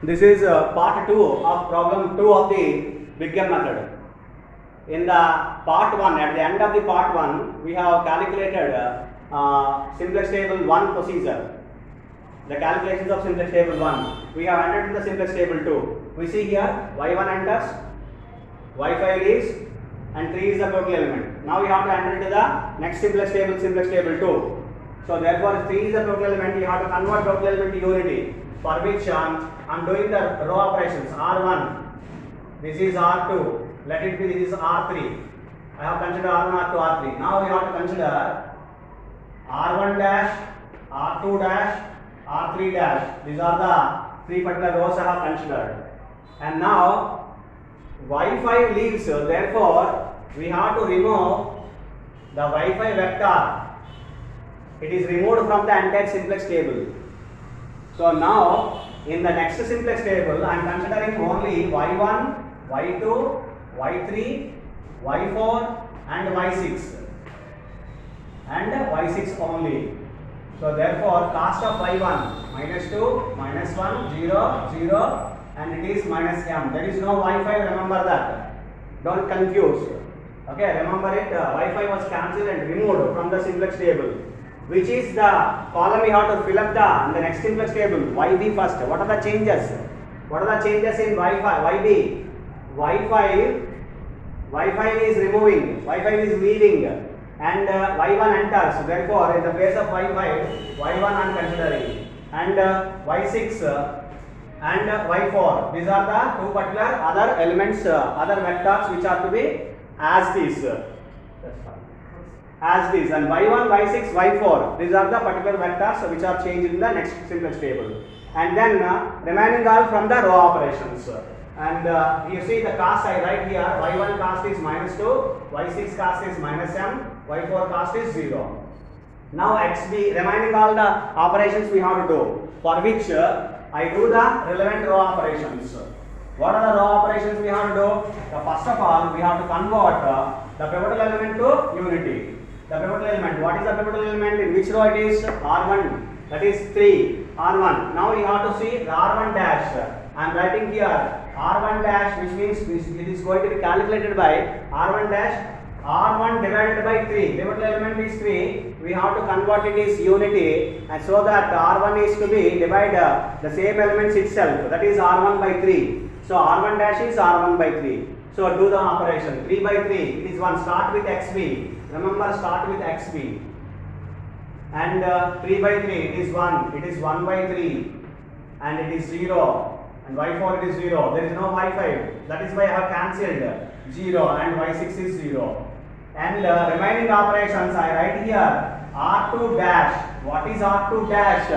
This is part 2 of problem 2 of the big M method. In the part 1, at the end of the part 1, we have calculated simplex table 1 procedure. The calculations of simplex table 1. We have entered in the simplex table 2. We see here y1 enters, y5 leaves, and 3 is the total element. Now we have to enter into the next simplex table 2. So therefore, if 3 is the total element, you have to convert total element to unity, for which I am doing the row operations. R1, this is R2, let it be this is R3. I have considered R1, R2, R3. Now we have to consider R1 dash, R2 dash, R3 dash. These are the three particular rows I have considered. And now y5 leaves, therefore we have to remove the y5 vector. It is removed from the entire simplex table. So now in the next simplex table I am considering only y1, y2, y3, y4 and y6 only. So therefore cost of y1 minus 2, minus 1, 0, 0 and it is minus m. There is no y5, remember that. Don't confuse. Okay, remember it. Y5 was cancelled and removed from the simplex table. Which is the column we have to fill up in the next simplex table? YB first. What are the changes? What are the changes in YB? Y5 is removing, Y5 is leaving, and Y1 enters. So therefore, in the place of Y5, Y1 I am considering, and Y6 and Y4. These are the two particular other elements, other vectors which are to be as these. As this, and y1, y6, y4, these are the particular vectors which are changed in the next simplex table, and then remaining all from the row operations. And you see the cost I write here, y1 cost is minus 2, y6 cost is minus m, y4 cost is 0. Now xb, remaining all the operations we have to do, for which I do the relevant row operations. What are the row operations we have to do? First of all, we have to convert the pivotal element to unity. The pivotal element, what is the pivotal element? In which row it is? R1, that is 3, R1. Now you have to see the R1 dash. I am writing here R1 dash, which means it is going to be calculated by R1 dash, R1 divided by 3. Pivotal element is 3. We have to convert it is unity, and so that R1 is to be divide the same elements itself, that is R1 by 3. So R1 dash is R1 by 3. So do the operation. 3 by 3, it is 1. Start with xb. Remember, start with xb. And 3 by 3, it is 1. It is 1 by 3. And it is 0. And y4 it is 0. There is no y5. That is why I have cancelled 0. And y6 is 0. And remaining operations I write here R2 dash. What is R2 dash?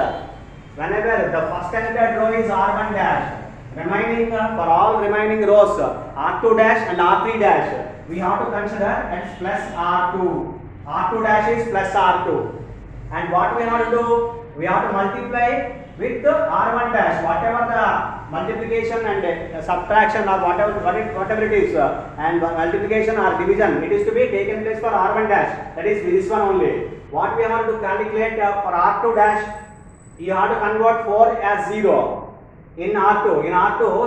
Whenever the first entered row is R1 dash. Remaining for all remaining rows R2 dash and R3 dash, we have to consider as plus R2. R2 dash is plus R2. And what we have to do? We have to multiply with R1 dash. Whatever the multiplication and subtraction or whatever it is, and multiplication or division, it is to be taken place for R1 dash. That is this one only. What we have to calculate for R2 dash, you have to convert 4 as 0. In R2,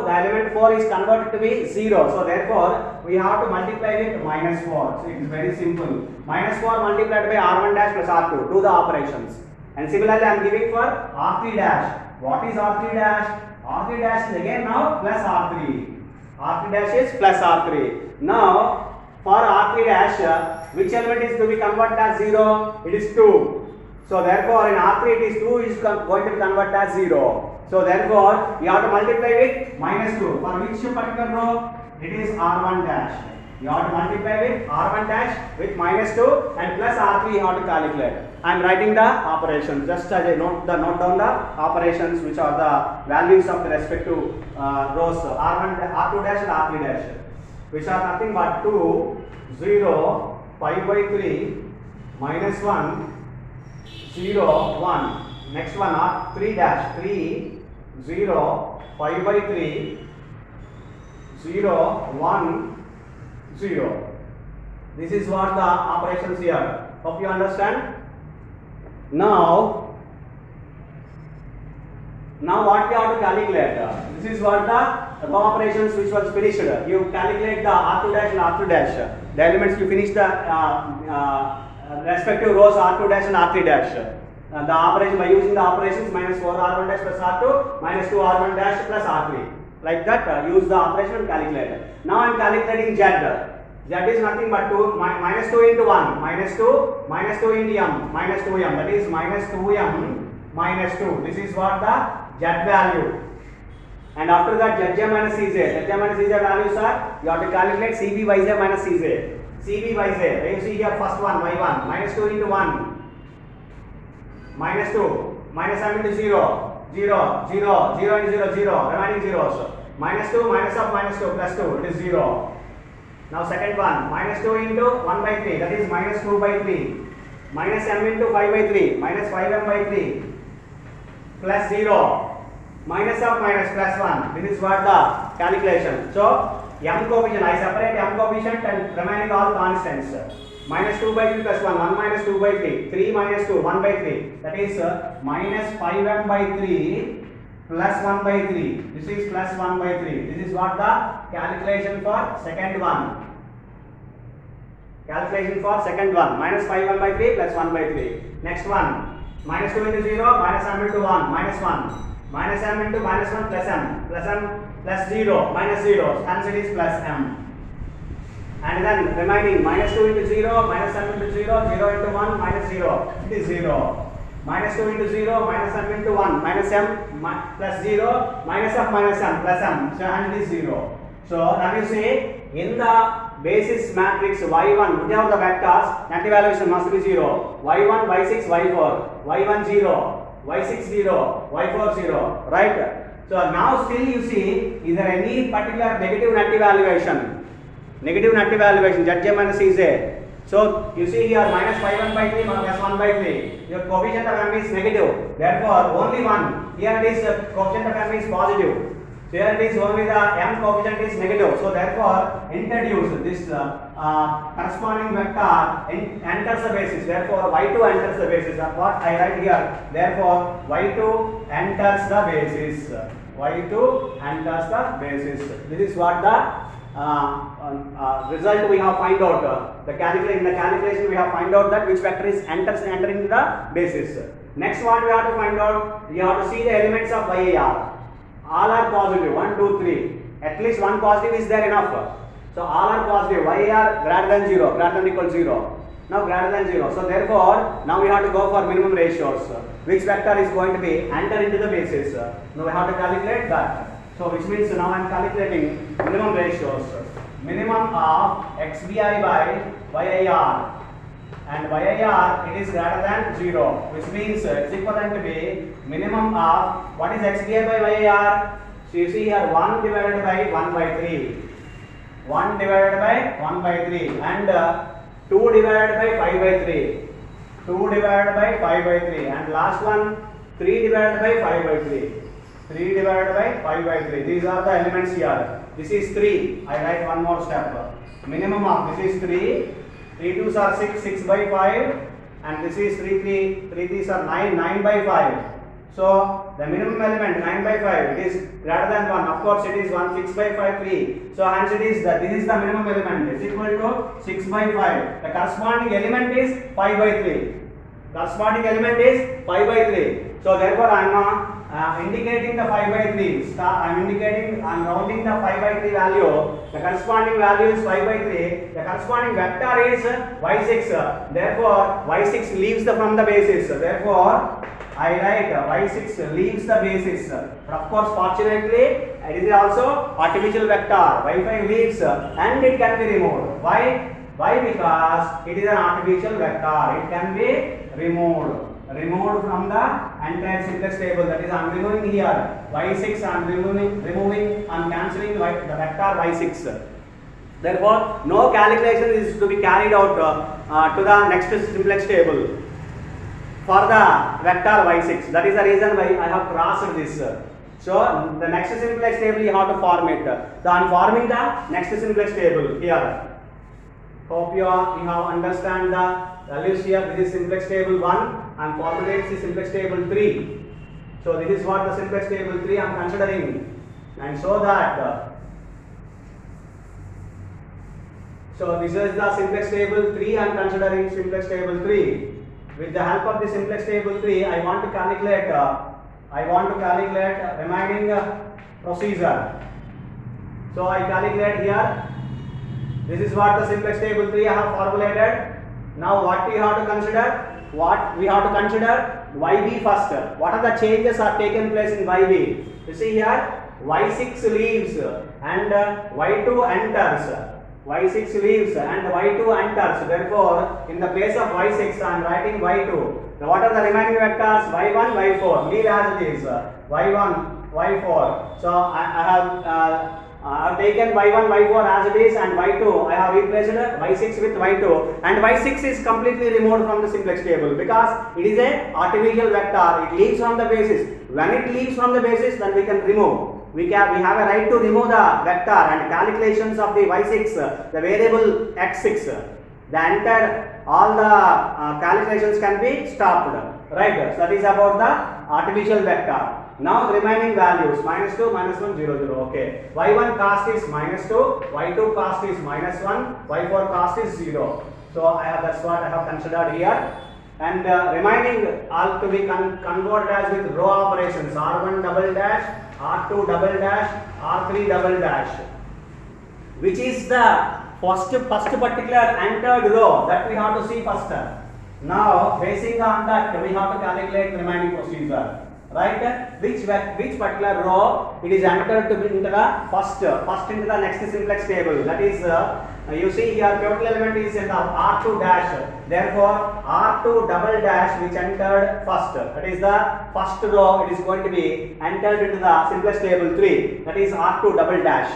the element 4 is converted to be 0. So therefore, we have to multiply with minus 4. So it is very simple. Minus 4 multiplied by R1 dash plus R2. Do the operations. And similarly, I am giving for R3 dash. What is R3 dash? R3 dash is again now plus R3. R3 dash is plus R3. Now, for R3 dash, which element is to be converted as 0? It is 2. So therefore, in R3 it is 2 is going to be converted as 0. So therefore, you have to multiply with minus 2. For which particular row? It is R1 dash. You have to multiply with R1 dash with minus 2 and plus R3 you have to calculate. I am writing the operations. Just as I note down the operations which are the values of the respective rows R1, R2 dash and R3 dash, which are nothing but 2, 0, 5 by 3, minus 1, 0, 1. Next one R3 dash, 3, 0, 5 by 3, 0, 1, 0. This is what the operations here. Hope you understand. Now Now what we have to calculate? This is what the row operations which was finished. You calculate the R2 dash and R3 dash. The elements you finish the respective rows R2 dash and R3 dash. The operation by using the operations minus 4R1 dash plus R2 minus 2R1 dash plus R3. Like that, use the operation and calculate. Now I am calculating Z. Z is nothing but 2 minus 2 into 1 minus 2 into m minus 2m, that is minus 2m minus 2. This is what the Z value. And after that Zj minus Cj. Zj minus Cj values are, you have to calculate Cb by Z minus Cj. Cb by Z, you see here first one y1 minus 2 into 1 minus 2 minus m into 0 0 0 0 into 0 0 remaining zeros minus 2 minus of minus 2 plus 2, it is 0. Now second one minus 2 into 1 by 3, that is minus 2 by 3 minus m into 5 by 3 minus 5m by 3 plus 0 minus of minus plus 1. This is what the calculation. So m coefficient, I separate m coefficient and remaining all constants. Minus 2 by 3 plus 1, 1 minus 2 by 3, 3 minus 2, 1 by 3, that is minus 5m by 3 plus 1 by 3. This is plus 1 by 3. This is what the calculation for second one. Calculation for second one, minus 5m by 3 plus 1 by 3. Next one, minus 2 into 0, minus m into 1, minus 1, minus m into minus 1 plus m plus 0, minus 0, hence it is plus m. And then remaining minus 2 into 0, minus m into 0, 0 into 1, minus 0, it is 0. Minus 2 into 0, minus m into 1, minus m plus 0, minus of minus m plus m, so and it is 0. So now you see, in the basis matrix y1, whichever the vectors, anti-valuation must be 0, y1, y6, y4, y1 0, y6 0, y4 0, right? So now still you see, is there any particular negative anti-valuation? Negative anti-valuation, Zj minus Cj. So you see here minus 5m by 3 plus 1 by 3. Your coefficient of m is negative. Therefore only 1. Here it is coefficient of m is positive. So here it is only the m coefficient is negative. So therefore introduce this corresponding vector enters the basis. Therefore y2 enters the basis. That's what I write here. Therefore y2 enters the basis. Y2 enters the basis. This is what the result we have find out. In the calculation we have find out that which vector is entering the basis. Next what we have to find out, we have to see the elements of YAR. All are positive, 1, 2, 3. At least one positive is there enough. So all are positive, YAR greater than 0, greater than equal 0. Now greater than 0. So therefore, now we have to go for minimum ratios. Which vector is going to be enter into the basis. Now we have to calculate that. So which means now I am calculating minimum ratios. Minimum of xbi by YIR, and YIR it is greater than 0, which means it's equivalent to be minimum of, what is xbi by YIR? So you see here 1 divided by 1 by 3, 1 divided by 1 by 3, and 2 divided by 5 by 3, 2 divided by 5 by 3, and last one 3 divided by 5 by 3. 3 divided by 5 by 3. These are the elements here. This is 3. I write one more step. Minimum of this is 3. 3 2s are 6. 6 by 5. And this is 3 3s are 9. 9 by 5. So the minimum element 9 by 5. It is greater than 1. Of course it is 1. 6 by 5 3. So hence it is that this is the minimum element. It is equal to 6 by 5. The corresponding element is 5 by 3. Corresponding element is 5 by 3. So therefore I am indicating the 5 by 3. I am rounding the 5 by 3 value. The corresponding value is 5 by 3. The corresponding vector is y6. Therefore y6 leaves from the basis. Therefore I write y6 leaves the basis. But of course fortunately it is also artificial vector. y5 leaves and it can be removed. Why? Because it is an artificial vector. It can be removed from the entire simplex table. That is, I am removing here y6. I am removing, I am cancelling the vector y6. Therefore, no calculation is to be carried out to the next simplex table for the vector y6. That is the reason why I have crossed this. So the next simplex table you have to form it. So I am forming the next simplex table here. Hope you have understand the values here. This is simplex table 1 and formulates the simplex table 3. So this is what the simplex table 3 I am considering, and so that so this is the simplex table 3 I am considering simplex table 3. With the help of the simplex table 3, I want to calculate remaining procedure. So I calculate here. This is what the simplex table 3 I have formulated. Now what we have to consider? What we have to consider? YB first. What are the changes are taken place in YB? You see here, Y6 leaves and Y2 enters. Y6 leaves and Y2 enters. Therefore, in the place of Y6, I am writing Y2. Now, what are the remaining vectors? Y1, Y4. Leave as it is. Y1, Y4. So I have taken Y1, Y4 as it is, and Y2 I have replaced Y6 with Y2, and Y6 is completely removed from the simplex table because it is a artificial vector. It leaves from the basis. When it leaves from the basis, then we can remove. We have a right to remove the vector, and calculations of the Y6, the variable X6, the entire all the calculations can be stopped. Right? So that is about the artificial vector. Now the remaining values -2, -1, 0, 0. Okay. Y1 cost is -2, Y2 cost is -1, Y4 cost is 0. So that's what I have considered here. And remaining all to be converted as with row operations: R1 double dash, R2 double dash, R3 double dash, which is the first particular entered row that we have to see first. Now basing on that, we have to calculate remaining procedure. Right? Which particular row it is entered to be into the first into the next simplex table. That is, you see here pivotal element is in the R2 dash. Therefore, R2 double dash which entered first. That is the first row. It is going to be entered into the simplex table 3. That is R2 double dash.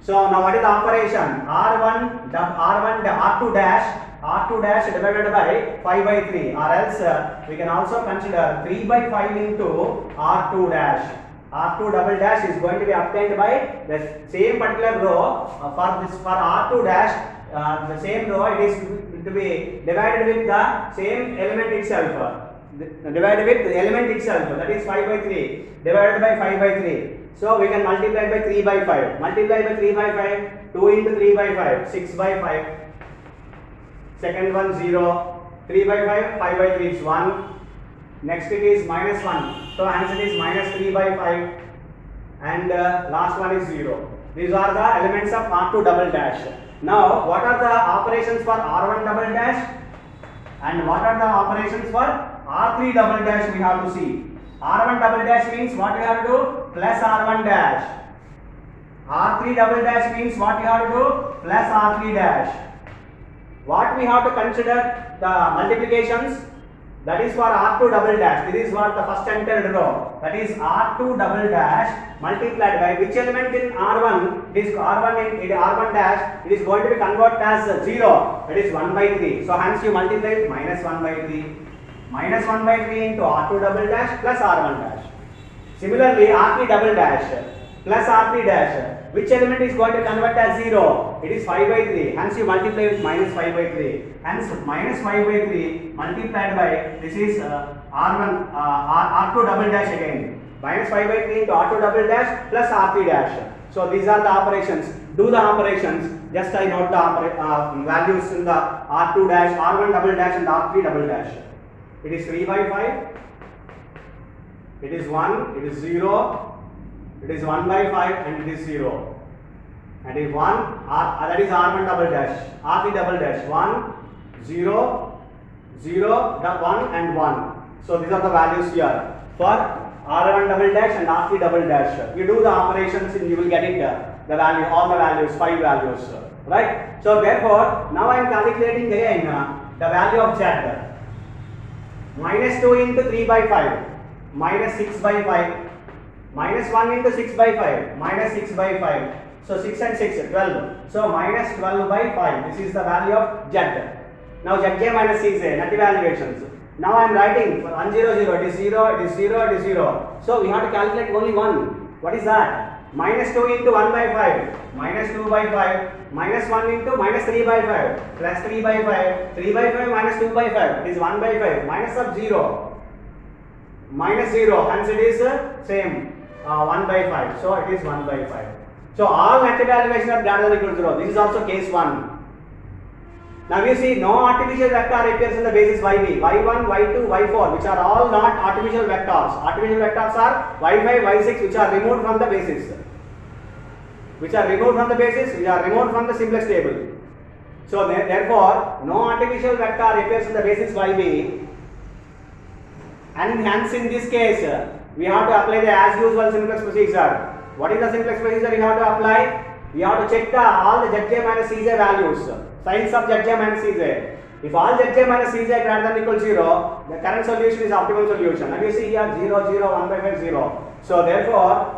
So now what is the operation? R2 dash divided by 5 by 3, or else we can also consider 3 by 5 into R2 dash. R2 double dash is going to be obtained by the same particular row. For R2 dash, the same row, it is to be divided with the same element itself. Divided with the element itself, that is 5 by 3 divided by 5 by 3. So we can multiply by 3 by 5. Multiply by 3 by 5, 2 into 3 by 5, 6 by 5. Second one 0, 3 by 5, 5 by 3 is 1. Next it is -1. So answer is -3 by 5. And last one is 0. These are the elements of R2 double dash. Now what are the operations for R1 double dash? And what are the operations for R3 double dash we have to see. R1 double dash means what we have to do? Plus R1 dash. R3 double dash means what we have to do? Plus R3 dash. What we have to consider the multiplications, that is for R2 double dash. This is what the first entered row, that is R2 double dash multiplied by which element in R1? It is R1 in R1 dash. It is going to be converted as 0. That is 1 by 3. So hence you multiply it -1 by 3. -1 by 3 into R2 double dash plus R1 dash. Similarly, R3 double dash plus R3 dash. Which element is going to convert as 0? It is 5 by 3. Hence you multiply with -5 by 3. Hence -5 by 3 multiplied by this is R2 double dash again. -5 by 3 into R2 double dash plus R3 dash. So these are the operations. Do the operations. Just I note the values in the R2 dash, R1 double dash and R3 double dash. It is 3 by 5. It is 1. It is 0. It is 1 by 5 and it is 0. And if 1, that is R1 double dash, R3 double dash, 1, 0, 0, 1 and 1. So these are the values here for R1 double dash and R3 double dash. You do the operations and you will get it, the value, all the values, 5 values, right? So therefore, now I am calculating again the value of Z. -2 into 3 by 5, -6 by 5. -1 into 6 by 5, -6 by 5. So 6 and 6, 12. So -12 by 5. This is the value of Z. Now Zj minus Cj, net evaluations. Now I am writing for 1, 0, 0. It is 0, it is 0, it is 0. So we have to calculate only one. What is that? -2 into 1 by 5, -2 by 5, -1 into -3 by 5, plus 3 by 5, 3 by 5 minus 2 by 5. It is 1 by 5, minus of 0. minus 0, hence it is same 1 by 5. So it is 1 by 5. So all net evaluation are greater than equal to 0. This is also case 1. Now you see no artificial vector appears in the basis yb, y1, y2, y4, which are all not artificial vectors. Artificial vectors are y5, y6, which are removed from the basis. Which are removed from the basis, which are removed from the simplex table. So therefore, no artificial vector appears in the basis yb, and hence in this case, we have to apply the as usual simplex procedure. What is the simplex procedure we have to apply? We have to check all the Zj minus Cj values, signs of Zj minus Cj. If all Zj minus Cj greater than equal 0, the current solution is optimum solution. And you see here 0, 0, 1 by 5, 0. So therefore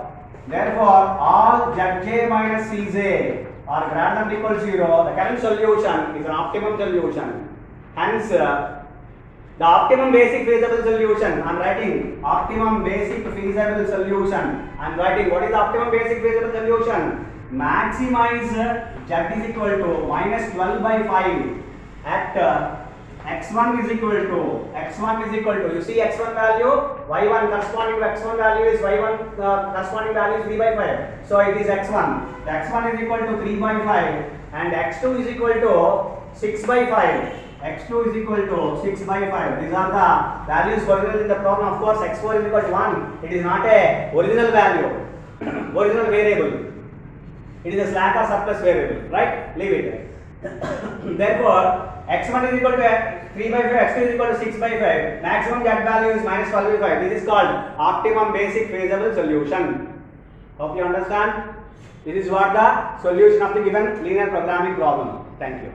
all Zj minus Cj are greater than equal 0, the current solution is an optimum solution. Hence, the optimum basic feasible solution, I am writing optimum basic feasible solution. I am writing what is the optimum basic feasible solution? Maximize z is equal to minus 12 by 5 at x1 is equal to, you see x1 value, y1 corresponding to x1 value is y1 corresponding value is 3 by 5. So it is x1. The x1 is equal to 3 by 5 and x2 is equal to 6 by 5. x2 is equal to 6 by 5. These are the values original in the problem. Of course, x4 is equal to 1. It is not a original value, original variable. It is a slack or surplus variable, right? Leave it. Therefore, x1 is equal to 3 by 5, x2 is equal to 6 by 5. Maximum z value is minus 12 by 5. This is called optimum basic feasible solution. Hope you understand. This is what the solution of the given linear programming problem. Thank you.